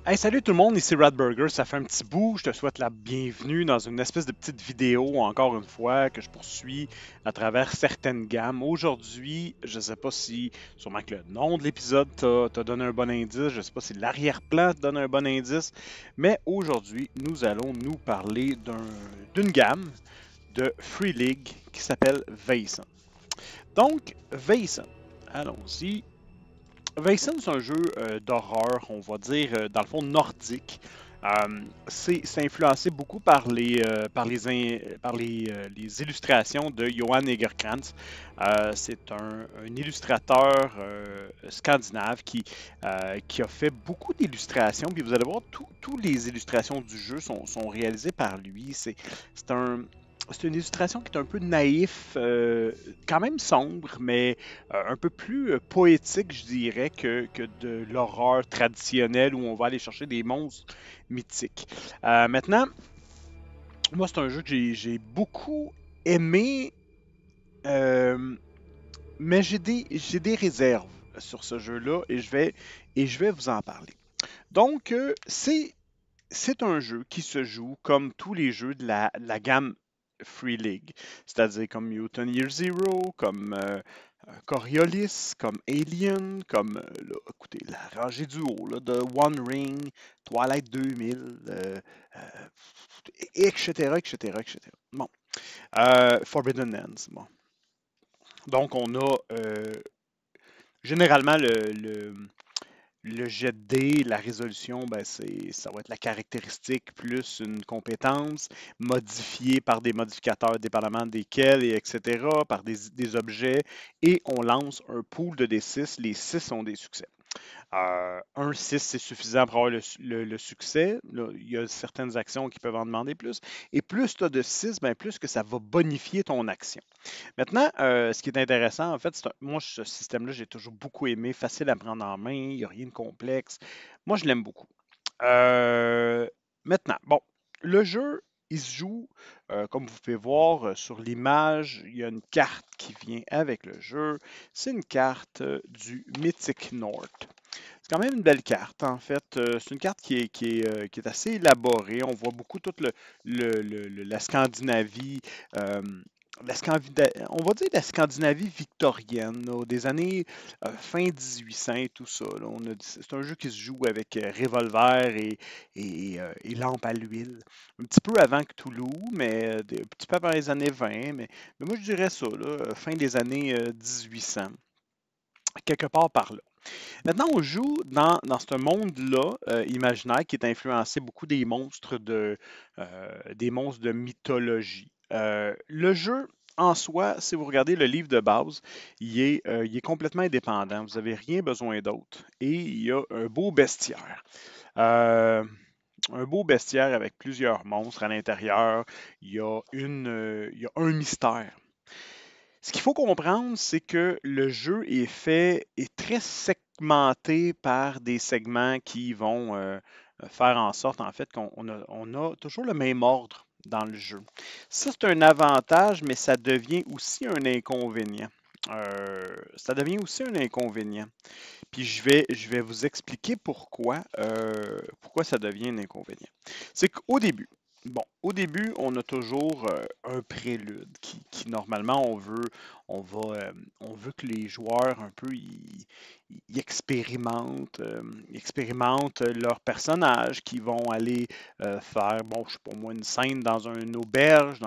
Hey, salut tout le monde, ici Radburger, ça fait un petit bout, je te souhaite la bienvenue dans une espèce de petite vidéo, encore une fois, que je poursuis à travers certaines gammes. Aujourd'hui, je ne sais pas si, sûrement que le nom de l'épisode t'a donné un bon indice, je ne sais pas si l'arrière-plan te donne un bon indice, mais aujourd'hui, nous allons nous parler d'une gamme de Free League qui s'appelle Vaesen. Donc, Vaesen, allons-y. Vaesen, c'est un jeu d'horreur, on va dire, dans le fond, nordique. C'est influencé beaucoup par les illustrations de Johan Egerkrans. C'est un illustrateur scandinave qui a fait beaucoup d'illustrations. Puis vous allez voir, toutes les illustrations du jeu sont réalisées par lui. C'est un, c'est une illustration qui est un peu naïf, quand même sombre, mais un peu plus poétique, je dirais, que de l'horreur traditionnelle où on va aller chercher des monstres mythiques. Maintenant, moi, c'est un jeu que j'ai beaucoup aimé, euh, mais j'ai des réserves sur ce jeu-là et je vais vous en parler. Donc, c'est un jeu qui se joue comme tous les jeux de la gamme Free League, c'est-à-dire comme Mutant Year Zero, comme Coriolis, comme Alien, comme, là, écoutez, la rangée du haut, là, de One Ring, Twilight 2000, etc., etc., etc. Bon, Forbidden Lands, bon. Donc, on a généralement le jet de dés, la résolution, ben ça va être la caractéristique plus une compétence modifiée par des modificateurs dépendamment desquels, et etc., par des objets, et on lance un pool de D6. Les 6 sont des succès. Un 6, c'est suffisant pour avoir le succès. Là, il y a certaines actions qui peuvent en demander plus. Et plus tu as de 6, ben plus que ça va bonifier ton action. Maintenant, ce qui est intéressant, en fait, moi, ce système-là, j'ai toujours beaucoup aimé, facile à prendre en main, il n'y a rien de complexe. Moi, je l'aime beaucoup. Euh, Maintenant, bon, le jeu, il se joue, comme vous pouvez voir sur l'image, il y a une carte qui vient avec le jeu. C'est une carte du Mythic North. C'est quand même une belle carte, en fait. C'est une carte qui est assez élaborée. On voit beaucoup toute la Scandinavie, euh, on va dire la Scandinavie victorienne, là, des années fin 1800 et tout ça. Là. C'est un jeu qui se joue avec revolver et lampe à l'huile. Un petit peu avant Cthulhu, mais un petit peu avant les années 20. Mais moi, je dirais ça, là, fin des années 1800, quelque part par là. Maintenant, on joue dans ce monde-là imaginaire qui est influencé beaucoup des monstres de mythologie. Le jeu, en soi, si vous regardez le livre de base, il est complètement indépendant. Vous n'avez rien besoin d'autre. Et il y a un beau bestiaire. Euh, un beau bestiaire avec plusieurs monstres à l'intérieur. Il y a un mystère. Ce qu'il faut comprendre, c'est que le jeu est très segmenté par des segments qui vont faire en sorte, en fait, qu'on a toujours le même ordre dans le jeu. Ça, c'est un avantage, mais ça devient aussi un inconvénient. Ça devient aussi un inconvénient. Puis je vais vous expliquer pourquoi ça devient un inconvénient. C'est qu'au début, bon, au début, on a toujours un prélude qui, normalement on veut que les joueurs un peu expérimentent leur personnage, qui vont aller faire, bon, je sais pas moi, une scène dans une auberge,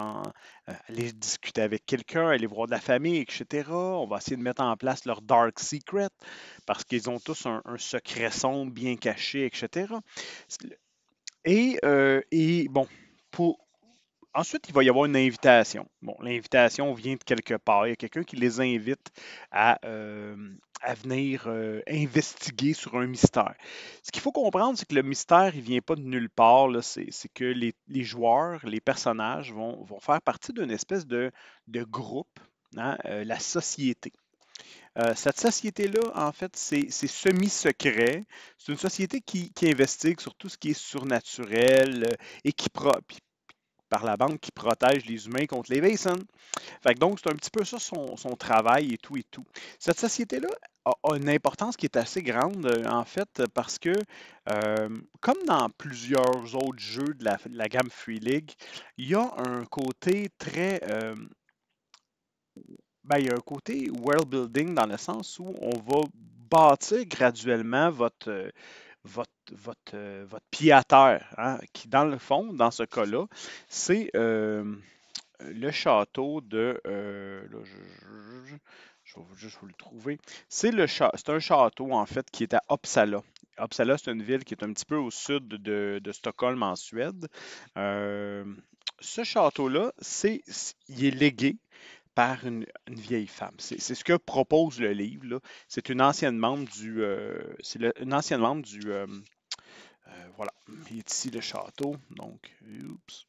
aller discuter avec quelqu'un, aller voir de la famille, etc. On va essayer de mettre en place leur dark secret parce qu'ils ont tous un secret sombre bien caché, etc. Et bon, ensuite, il va y avoir une invitation. Bon, l'invitation vient de quelque part. Il y a quelqu'un qui les invite à venir investiguer sur un mystère. Ce qu'il faut comprendre, c'est que le mystère, il ne vient pas de nulle part. Là. C'est que les joueurs, les personnages vont faire partie d'une espèce de groupe, hein, la société. Cette société-là, en fait, c'est semi-secret. C'est une société qui investigue sur tout ce qui est surnaturel et par la banque qui protège les humains contre les Vaesen. Fait que donc, c'est un petit peu ça son travail et tout et tout. Cette société-là a une importance qui est assez grande, en fait, parce que, comme dans plusieurs autres jeux de la gamme Free League, il y a un côté très, ben, il y a un côté world building dans le sens où on va bâtir graduellement votre pied à terre, hein, qui dans le fond, dans ce cas-là, c'est le château de. Là, je vais juste vous le trouver. C'est un château, en fait, qui est à Uppsala. Uppsala, c'est une ville qui est un petit peu au sud de Stockholm, en Suède. Euh, Ce château-là, il est légué par une vieille femme. C'est ce que propose le livre, là. C'est une ancienne membre une ancienne membre voilà. Il est ici le château. Donc, oups.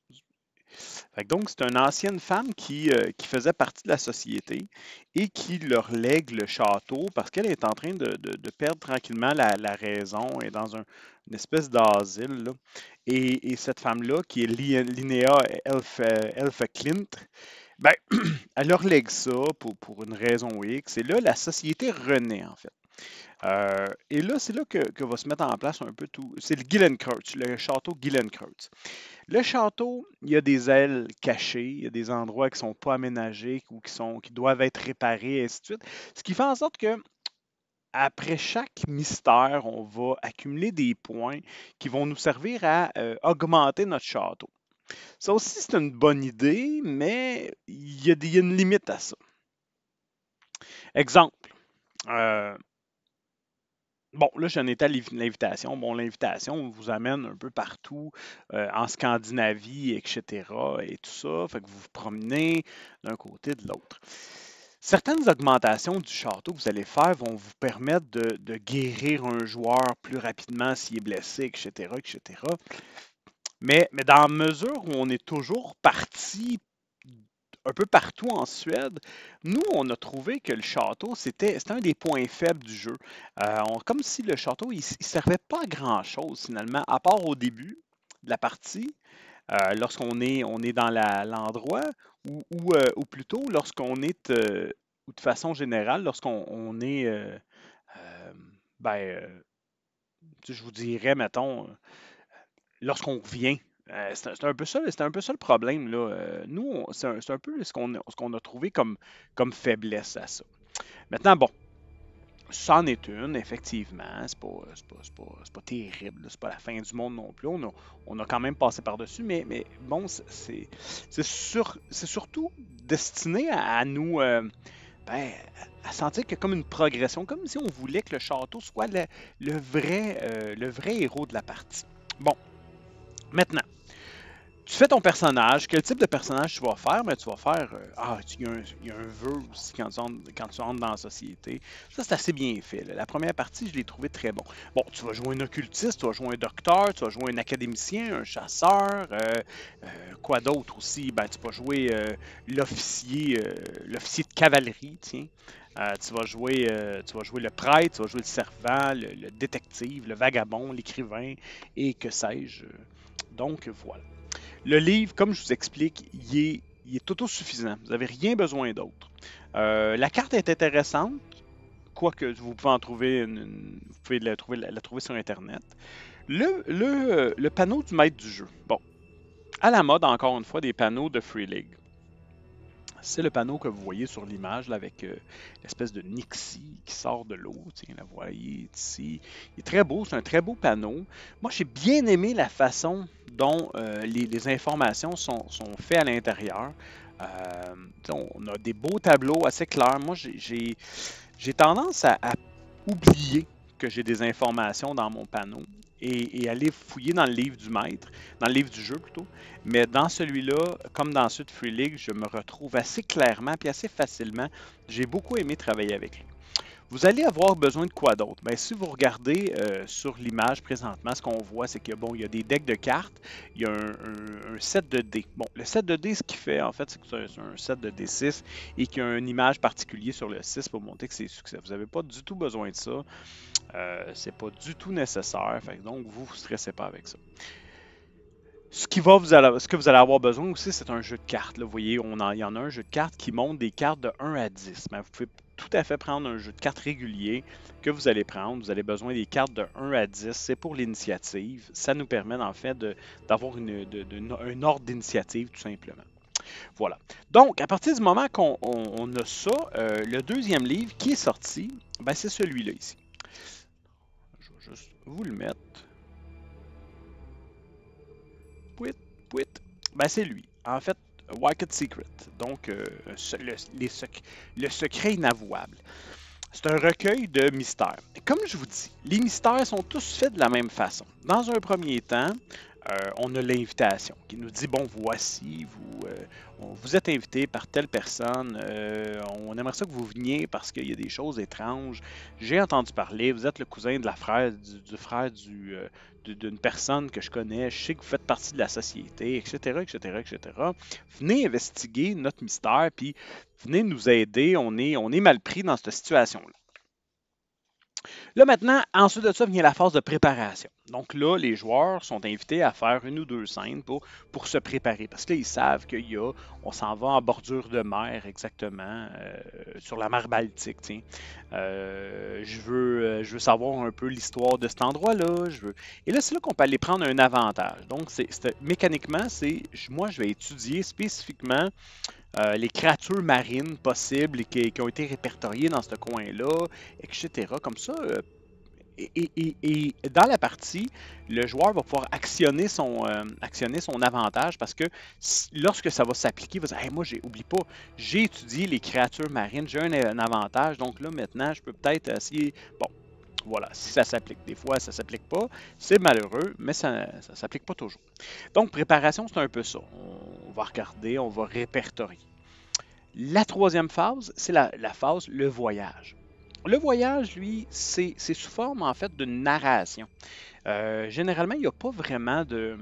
Fait que donc, c'est une ancienne femme qui faisait partie de la société et qui leur lègue le château parce qu'elle est en train de perdre tranquillement la raison et dans une espèce d'asile, là. Et cette femme-là, qui est Linnea Clint, ben, elle leur lègue ça pour une raison X. Et là, la société renaît, en fait. Et là, c'est là que va se mettre en place un peu tout. C'est le Gillenkreuz, le château Gillenkreuz. Le château, il y a des ailes cachées, il y a des endroits qui ne sont pas aménagés ou qui doivent être réparés, et ainsi de suite. Ce qui fait en sorte que après chaque mystère, on va accumuler des points qui vont nous servir à augmenter notre château. Ça aussi, c'est une bonne idée, mais il y a une limite à ça. Exemple. euh, Bon, là, j'en étais à l'invitation. Bon, l'invitation vous amène un peu partout en Scandinavie, etc. et tout ça. Fait que vous vous promenez d'un côté de l'autre. Certaines augmentations du château que vous allez faire vont vous permettre de guérir un joueur plus rapidement s'il est blessé, etc., etc. Mais dans la mesure où on est toujours parti un peu partout en Suède, nous, on a trouvé que le château, c'était un des points faibles du jeu. Comme si le château, il ne servait pas à grand-chose finalement, à part au début de la partie, lorsqu'on on est dans l'endroit, ou plutôt lorsqu'on est, ou de façon générale, lorsqu'on est, ben, je vous dirais, mettons, lorsqu'on revient. C'est un peu ça, c'est un peu ça le problème, là. Nous, c'est un peu ce qu'on a trouvé comme faiblesse à ça. Maintenant, bon, c'en est une, effectivement. C'est pas terrible, là. C'est pas la fin du monde non plus. On a quand même passé par-dessus, mais bon, c'est surtout destiné à nous, ben, à sentir qu'il y a comme une progression, comme si on voulait que le château soit le vrai héros de la partie. Bon, maintenant, tu fais ton personnage. Quel type de personnage tu vas faire? Mais tu vas faire. Il y a un vœu aussi quand tu entres dans la société. Ça, c'est assez bien fait, là. La première partie, je l'ai trouvé très bon. Bon, tu vas jouer un occultiste, tu vas jouer un docteur, tu vas jouer un académicien, un chasseur. Quoi d'autre aussi? Ben, tu vas jouer l'officier de cavalerie, tiens. Tu vas jouer le prêtre, tu vas jouer le servant, le détective, le vagabond, l'écrivain et que sais-je. Donc, voilà. Le livre, comme je vous explique, il est autosuffisant. Vous n'avez rien besoin d'autre. La carte est intéressante, quoique vous pouvez en trouver vous pouvez la trouver sur Internet. Le panneau du maître du jeu. Bon, à la mode, encore une fois, des panneaux de Free League. C'est le panneau que vous voyez sur l'image avec l'espèce de Nixie qui sort de l'eau. Tiens, la voyez ici. Il est très beau, c'est un très beau panneau. Moi, j'ai bien aimé la façon dont les informations sont faites à l'intérieur. On a des beaux tableaux assez clairs. Moi, j'ai tendance à oublier que j'ai des informations dans mon panneau et aller fouiller dans le livre du maître, dans le livre du jeu plutôt. Mais dans celui-là, comme dans ceux de Free League, je me retrouve assez clairement et assez facilement. J'ai beaucoup aimé travailler avec lui. Vous allez avoir besoin de quoi d'autre? Bien, si vous regardez sur l'image présentement, ce qu'on voit, c'est que bon, il y a des decks de cartes, il y a un set de dés. Bon, le set de dés, ce qu'il fait, en fait, c'est que c'est un set de D6 et qu'il y a une image particulière sur le 6 pour montrer que c'est succès. Vous n'avez pas du tout besoin de ça. C'est pas du tout nécessaire. Fait que donc, vous ne stressez pas avec ça. Ce que vous allez avoir besoin aussi, c'est un jeu de cartes. Là. Vous voyez, il y en a un jeu de cartes qui montre des cartes de 1 à 10. Mais vous pouvez tout à fait prendre un jeu de cartes régulier que vous allez prendre. Vous avez besoin des cartes de 1 à 10. C'est pour l'initiative. Ça nous permet en fait d'avoir un ordre d'initiative tout simplement. Voilà. Donc, à partir du moment qu'on a ça, le deuxième livre qui est sorti, ben, c'est celui-là ici. Je vais juste vous le mettre. Pouit, pouit. Ben, c'est lui. En fait, Wicked Secret. Donc, le secret inavouable. C'est un recueil de mystères. Comme je vous dis, les mystères sont tous faits de la même façon. Dans un premier temps, on a l'invitation qui nous dit, bon, voici, vous êtes invité par telle personne, on aimerait ça que vous veniez parce qu'il y a des choses étranges. J'ai entendu parler, vous êtes le cousin de la frère, du frère d'une personne que je connais, je sais que vous faites partie de la société, etc., etc., etc. Venez investiguer notre mystère, puis venez nous aider, on est mal pris dans cette situation-là. Là maintenant, ensuite de ça vient la phase de préparation. Donc là, les joueurs sont invités à faire une ou deux scènes pour se préparer. Parce que là, ils savent on s'en va en bordure de mer exactement, sur la mer Baltique. Tiens. Je veux savoir un peu l'histoire de cet endroit-là. Et là, c'est là qu'on peut aller prendre un avantage. Donc, mécaniquement, moi, je vais étudier spécifiquement les créatures marines possibles qui ont été répertoriées dans ce coin-là, etc. Comme ça, et dans la partie, le joueur va pouvoir actionner son avantage parce que lorsque ça va s'appliquer, il va dire hey, moi, oublie pas, j'ai étudié les créatures marines, j'ai un avantage, donc là, maintenant, je peux peut-être essayer. Bon, voilà, si ça s'applique. Des fois, ça ne s'applique pas. C'est malheureux, mais ça ne s'applique pas toujours. Donc, préparation, c'est un peu ça. On va regarder, on va répertorier. La troisième phase, c'est la phase le voyage. Le voyage, lui, c'est sous forme en fait d'une narration. Généralement, il n'y a pas vraiment de.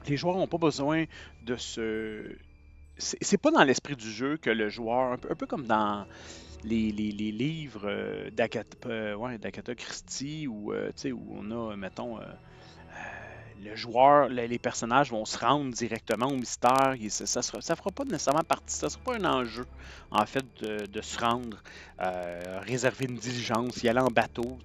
Les joueurs n'ont pas besoin de se. C'est pas dans l'esprit du jeu que le joueur, un peu comme dans les livres d'Agatha Christie, où on a, mettons, le joueur, les personnages vont se rendre directement au mystère. Ça fera pas nécessairement partie, ça sera pas un enjeu, en fait, de se rendre, réserver une diligence, y aller en bateau.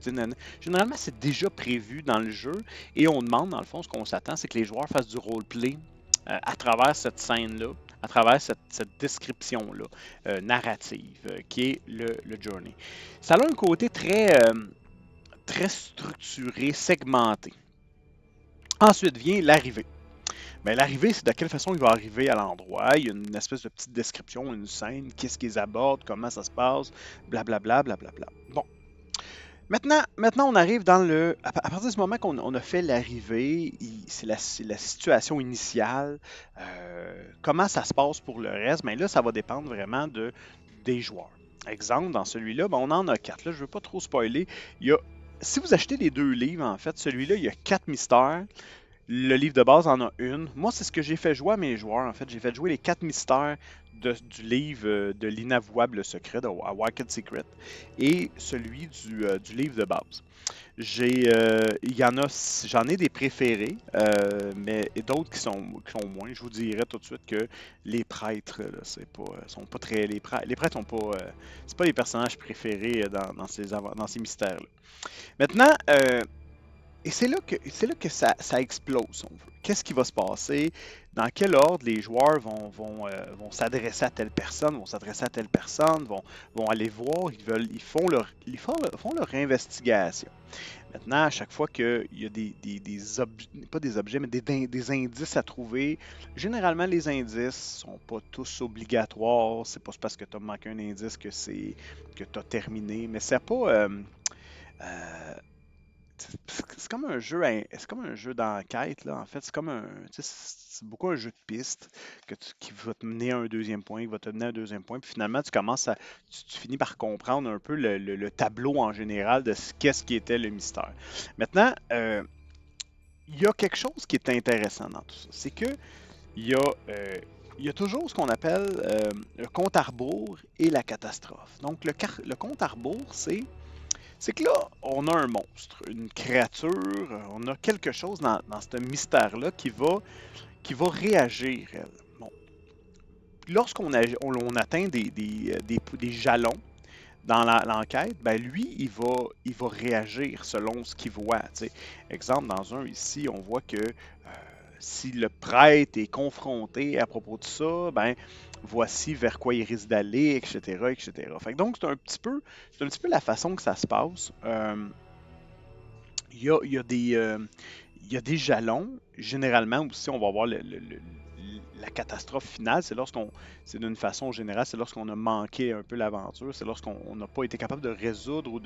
Généralement, c'est déjà prévu dans le jeu et on demande, dans le fond, ce qu'on s'attend, c'est que les joueurs fassent du roleplay à travers cette scène-là, à travers cette description-là, narrative, qui est le journey. Ça a un côté très structuré, segmenté. Ensuite vient l'arrivée. Mais l'arrivée, c'est de quelle façon il va arriver à l'endroit. Il y a une espèce de petite description, une scène, qu'est-ce qu'ils abordent, comment ça se passe, blablabla, blablabla. Bon. Maintenant, on arrive dans le. À partir du moment qu'on a fait l'arrivée, c'est la situation initiale. Comment ça se passe pour le reste? Bien là, ça va dépendre vraiment des joueurs. Exemple, dans celui-là, ben, on en a 4. Là, je ne veux pas trop spoiler. Si vous achetez les deux livres, en fait, celui-là, il y a 4 mystères. Le livre de base en a une. Moi, c'est ce que j'ai fait jouer à mes joueurs. En fait, j'ai fait jouer les 4 mystères du livre de l'inavouable secret, de Wicked Secret, et celui du livre de base. J'en ai des préférés, mais d'autres qui sont moins. Je vous dirais tout de suite que les prêtres, là, sont pas très. Les prêtres sont pas, c'est pas les personnages préférés dans ces mystères-là. Maintenant, et c'est là que ça explose, si on veut. Qu'est-ce qui va se passer? Dans quel ordre les joueurs vont s'adresser à telle personne, vont s'adresser à telle personne, vont aller voir, ils font leur investigation. Maintenant, à chaque fois qu'il y a des objets, pas des objets, mais des indices à trouver, généralement les indices sont pas tous obligatoires. C'est pas parce que tu as manqué un indice que tu as terminé, mais c'est pas. C'est comme un jeu, c'est comme un jeu d'enquête, là. En fait, c'est beaucoup un jeu de piste qui va te mener à un deuxième point, qui va te mener à un deuxième point. Puis finalement, tu finis par comprendre un peu le tableau en général de qu'est-ce qui était le mystère. Maintenant, il y a quelque chose qui est intéressant dans tout ça. C'est que il y a, euh, il y a toujours ce qu'on appelle le compte à rebours et la catastrophe. Donc, le compte à rebours, c'est c'est que là, on a un monstre, une créature, on a quelque chose dans ce mystère-là qui va réagir, elle. Bon. Lorsqu'on on atteint des jalons dans l'enquête, ben lui, il va réagir selon ce qu'il voit. T'sais. Exemple, dans un ici, on voit que si le prêtre est confronté à propos de ça, ben voici vers quoi il risque d'aller, etc., etc. Fait que donc, c'est un petit peu la façon que ça se passe. Il y a il y a des jalons. Généralement aussi, on va avoir la catastrophe finale. C'est d'une façon générale, c'est lorsqu'on a manqué un peu l'aventure, c'est lorsqu'on n'a pas été capable de résoudre ou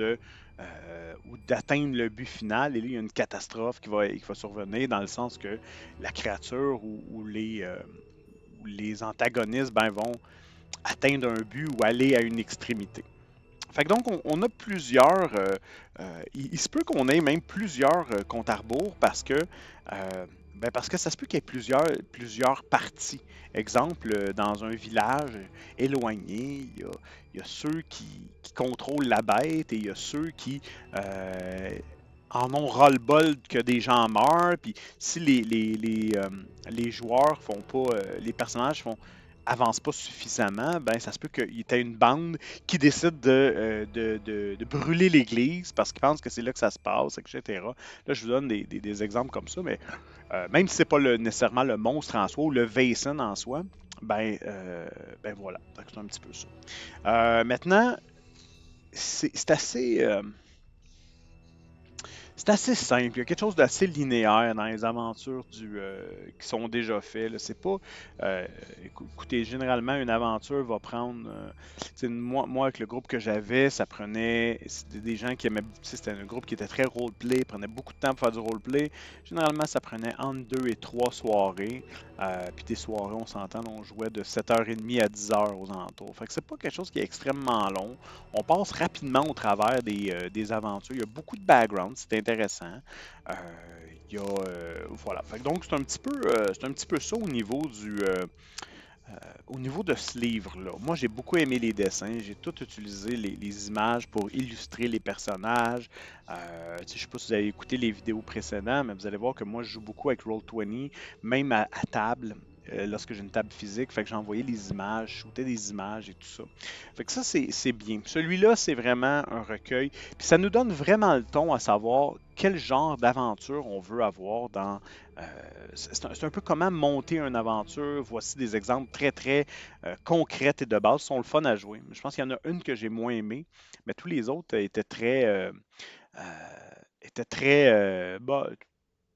d'atteindre le but final. Et là, il y a une catastrophe qui va survenir dans le sens que la créature ou les antagonistes ben, vont atteindre un but ou aller à une extrémité. Fait que donc, on a plusieurs. Il se peut qu'on ait même plusieurs comptes à rebours parce que ça se peut qu'il y ait plusieurs parties. Exemple, dans un village éloigné, il y a ceux qui contrôlent la bête et il y a ceux qui en ont ras-le-bol que des gens meurent. Puis si les joueurs font pas, les personnages avancent pas suffisamment, ben ça se peut qu'il y ait une bande qui décide de brûler l'église parce qu'ils pensent que c'est là que ça se passe, etc. Là, je vous donne des exemples comme ça, mais même si c'est pas nécessairement le monstre en soi ou le Vaesen en soi, ben voilà, c'est un petit peu ça. Maintenant, c'est assez. C'est assez simple. Il y a quelque chose d'assez linéaire dans les aventures qui sont déjà faites. Là. C'est pas. Écoutez, généralement, une aventure va prendre. Moi, avec le groupe que j'avais, ça prenait. C'était des gens qui aimaient. C'était un groupe qui était très roleplay, prenait beaucoup de temps pour faire du roleplay. Généralement, ça prenait entre 2 et 3 soirées. Puis des soirées, on s'entend, on jouait de 7h30 à 10h aux alentours. Fait que c'est pas quelque chose qui est extrêmement long. On passe rapidement au travers des aventures. Il y a beaucoup de background, c'est intéressant. Euh, voilà. Fait que donc c'est un petit peu ça au niveau de ce livre-là. Moi, j'ai beaucoup aimé les dessins. J'ai tout utilisé les images pour illustrer les personnages. Je ne sais pas si vous avez écouté les vidéos précédentes, mais vous allez voir que moi, je joue beaucoup avec Roll20, même à table. Lorsque j'ai une table physique, fait que j'envoyais les images, je shootais des images et tout ça. Fait que ça, c'est bien. Celui-là, c'est vraiment un recueil. Puis ça nous donne vraiment le ton à savoir quel genre d'aventure on veut avoir euh, c'est un peu comment monter une aventure. Voici des exemples très, très concrets et de base. Ils sont le fun à jouer. Je pense qu'il y en a une que j'ai moins aimée, mais tous les autres étaient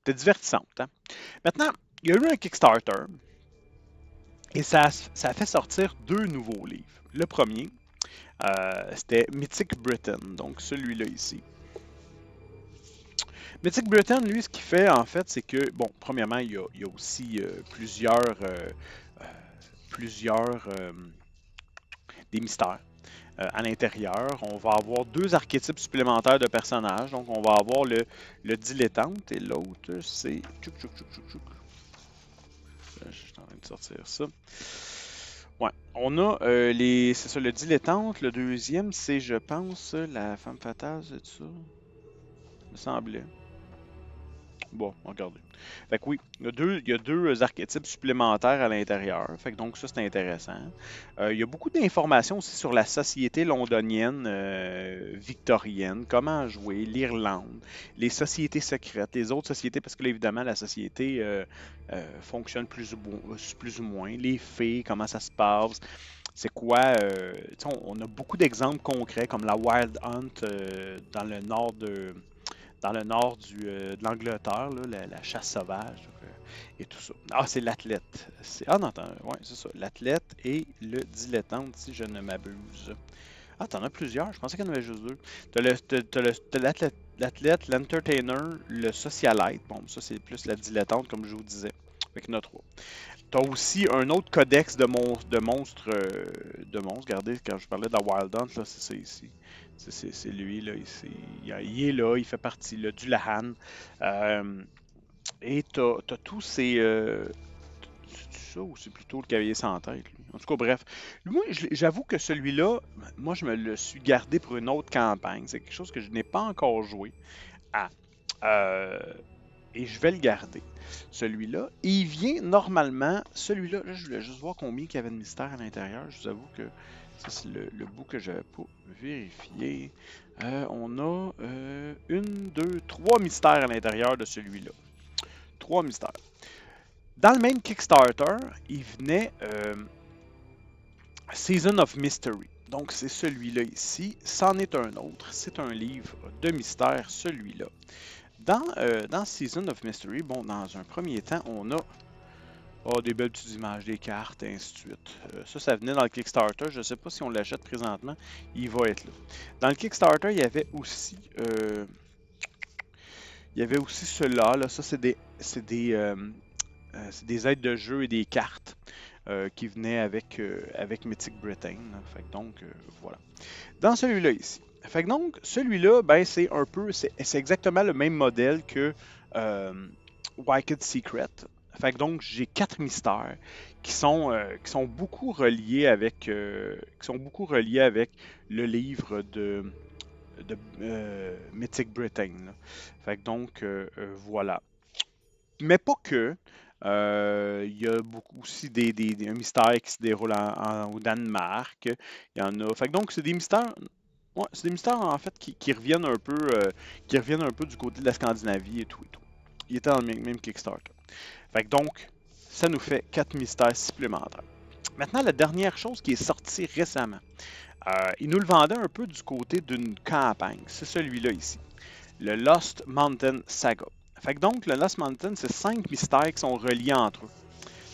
divertissantes. Hein. Maintenant, il y a eu un Kickstarter et ça a fait sortir 2 nouveaux livres. Le premier, c'était Mythic Britain, donc celui-là ici. Mythic Britain, lui, ce qu'il fait, en fait, c'est que, bon, premièrement, il y a aussi plusieurs des mystères à l'intérieur. On va avoir 2 archétypes supplémentaires de personnages. Donc, on va avoir le dilettante et l'autre, c'est. Je suis en train de sortir ça. Ouais, on a c'est ça, le dilettante. Le deuxième, c'est, je pense, la femme fatale, c'est ça? Il me semblait. Bon, regardez. Fait que oui, il y a deux archétypes supplémentaires à l'intérieur. Fait que donc ça, c'est intéressant. Il y a beaucoup d'informations aussi sur la société londonienne victorienne, comment jouer, l'Irlande, les sociétés secrètes, les autres sociétés, parce que là, évidemment, la société fonctionne plus ou moins. Les fées, comment ça se passe. C'est quoi, on a beaucoup d'exemples concrets comme la Wild Hunt dans le nord de l'Angleterre, là, la chasse sauvage et tout ça. Ah, c'est l'athlète. Ah non, attends, ouais, c'est ça. L'athlète et le dilettante, si je ne m'abuse. Ah, t'en as plusieurs. Je pensais qu'il y en avait juste 2. T'as l'athlète, l'entertainer, le socialite. Bon, ça, c'est plus la dilettante, comme je vous disais. Avec notre 3. T'as aussi un autre codex de monstres. Regardez, quand je parlais de la Wild Hunt, là, c'est ça ici. C'est lui, là. Il est là, il fait partie là, du Lahan. Et t'as tous ces. ça ou c'est plutôt le cavalier sans tête, lui? En tout cas, bref. Moi, j'avoue que celui-là, moi, je me le suis gardé pour une autre campagne. C'est quelque chose que je n'ai pas encore joué. Ah. Euh, et je vais le garder. Celui-là. Et il vient normalement. Celui-là, là, je voulais juste voir combien il y avait de mystères à l'intérieur. Je vous avoue que ça, c'est le bout que j'avais pas vérifié. On a une, deux, trois mystères à l'intérieur de celui-là. Trois mystères. Dans le même Kickstarter, il venait Season of Mystery. Donc, c'est celui-là ici. C'en est un autre. C'est un livre de mystère, celui-là. Dans Season of Mystery, bon, dans un premier temps, on a des belles petites images, des cartes, et ainsi de suite. Ça venait dans le Kickstarter. Je ne sais pas si on l'achète présentement. Il va être là. Dans le Kickstarter, il y avait aussi cela. Là. Ça, c'est des aides de jeu et des cartes qui venaient avec Mythic Britain. Fait que donc, voilà. Dans celui-là ici. Fait que donc, celui-là, ben, c'est exactement le même modèle que Wicked Secret. Fait que donc, j'ai 4 mystères qui sont beaucoup reliés avec le livre de Mythic Britain. Là. Fait que donc, voilà. Mais pas que. Il y a beaucoup aussi un mystère qui se déroule au Danemark. Il y en a. Fait que donc, c'est des mystères. Ouais, c'est des mystères en fait qui reviennent un peu du côté de la Scandinavie et tout et tout. Il était dans le même Kickstarter. Fait que donc, ça nous fait 4 mystères supplémentaires. Maintenant, la dernière chose qui est sortie récemment. Il nous le vendait un peu du côté d'une campagne. C'est celui-là ici. Le Lost Mountain Saga. Fait que donc, le Lost Mountain, c'est 5 mystères qui sont reliés entre eux.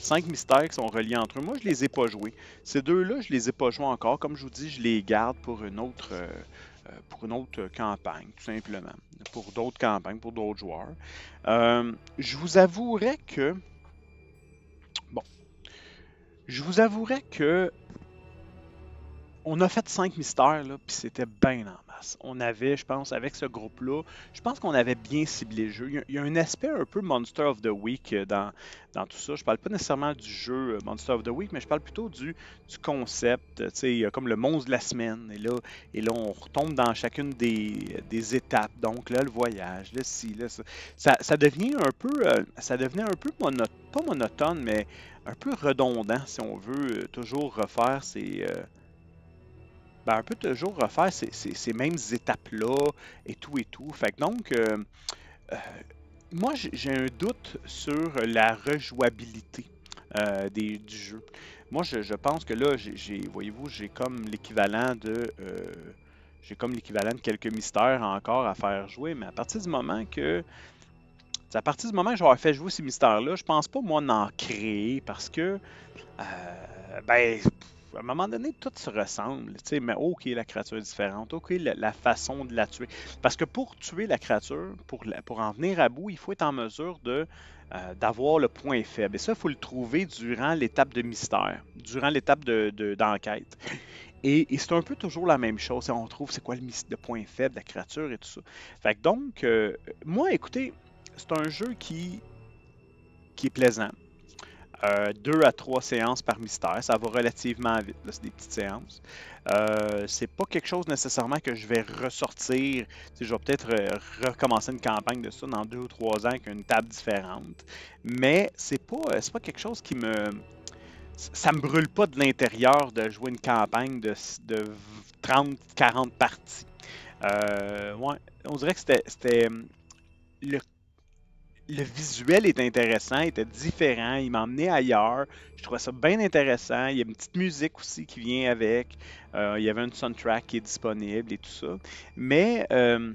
5 mystères qui sont reliés entre eux. Moi, je les ai pas joués. Ces deux-là, je les ai pas joués encore. Comme je vous dis, je les garde pour une autre campagne, tout simplement. Pour d'autres campagnes, pour d'autres joueurs. Je vous avouerais que... Bon. Je vous avouerais que on a fait 5 mystères, là, puis c'était bien en masse. On avait, je pense, avec ce groupe-là, je pense qu'on avait bien ciblé le jeu. Il y a un aspect un peu Monster of the Week dans tout ça. Je parle pas nécessairement du jeu Monster of the Week, mais je parle plutôt du concept, comme le monstre de la semaine. Et là, on retombe dans chacune des étapes. Donc là, le voyage, là, ci, là, ça. Ça devenait un peu, pas monotone, mais un peu redondant, si on veut toujours refaire un peu toujours refaire ces mêmes étapes-là et tout et tout. Fait que donc, euh, moi, j'ai un doute sur la rejouabilité du jeu. Moi, je pense que là, voyez-vous, j'ai comme l'équivalent de quelques mystères encore à faire jouer, mais à partir du moment que j'aurai fait jouer ces mystères-là, je pense pas, moi, d'en créer parce que, ben, à un moment donné, tout se ressemble. Mais OK, la créature est différente. OK, la façon de la tuer. Parce que pour tuer la créature, pour en venir à bout, il faut être en mesure d'avoir le point faible. Et ça, il faut le trouver durant l'étape de mystère, durant l'étape d'enquête. Et c'est un peu toujours la même chose. On trouve c'est quoi le point faible de la créature et tout ça. Fait que donc, moi, écoutez, c'est un jeu qui est plaisant. 2 à 3 séances par mystère. Ça va relativement vite. C'est des petites séances. C'est pas quelque chose nécessairement que je vais ressortir. Je vais peut-être recommencer une campagne de ça dans 2 ou 3 ans avec une table différente. Mais c'est pas quelque chose qui me... Ça me brûle pas de l'intérieur de jouer une campagne de 30-40 parties. Ouais, on dirait que c'était le visuel est intéressant, il était différent, il m'emmenait ailleurs. Je trouvais ça bien intéressant. Il y a une petite musique aussi qui vient avec. Il y avait une soundtrack qui est disponible et tout ça. Mais, euh,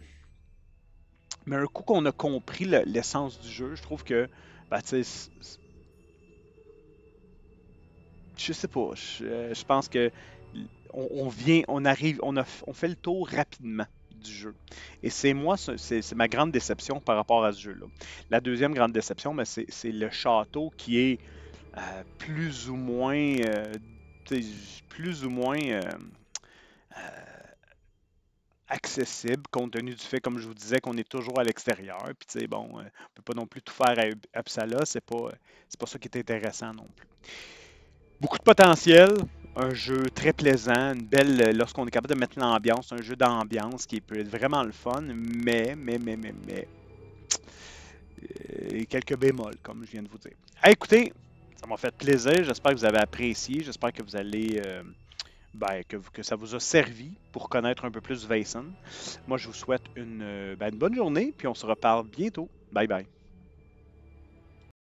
mais un coup qu'on a compris l'essence du jeu, je trouve que, ben, tu sais, je sais pas, je pense que on vient, on arrive, on fait le tour rapidement du jeu. Et c'est ma grande déception par rapport à ce jeu-là. La deuxième grande déception, ben, c'est le château qui est plus ou moins, plus ou moins accessible, compte tenu du fait, comme je vous disais, qu'on est toujours à l'extérieur. Puis, tu sais, bon, on ne peut pas non plus tout faire à Uppsala. C'est pas ça qui est intéressant non plus. Beaucoup de potentiel, un jeu très plaisant, une belle, lorsqu'on est capable de mettre l'ambiance, un jeu d'ambiance qui peut être vraiment le fun, mais, quelques bémols, comme je viens de vous dire. Écoutez, ça m'a fait plaisir, j'espère que vous avez apprécié, j'espère que vous allez, que ça vous a servi pour connaître un peu plus Vason. Moi, je vous souhaite une bonne journée, puis on se reparle bientôt. Bye bye.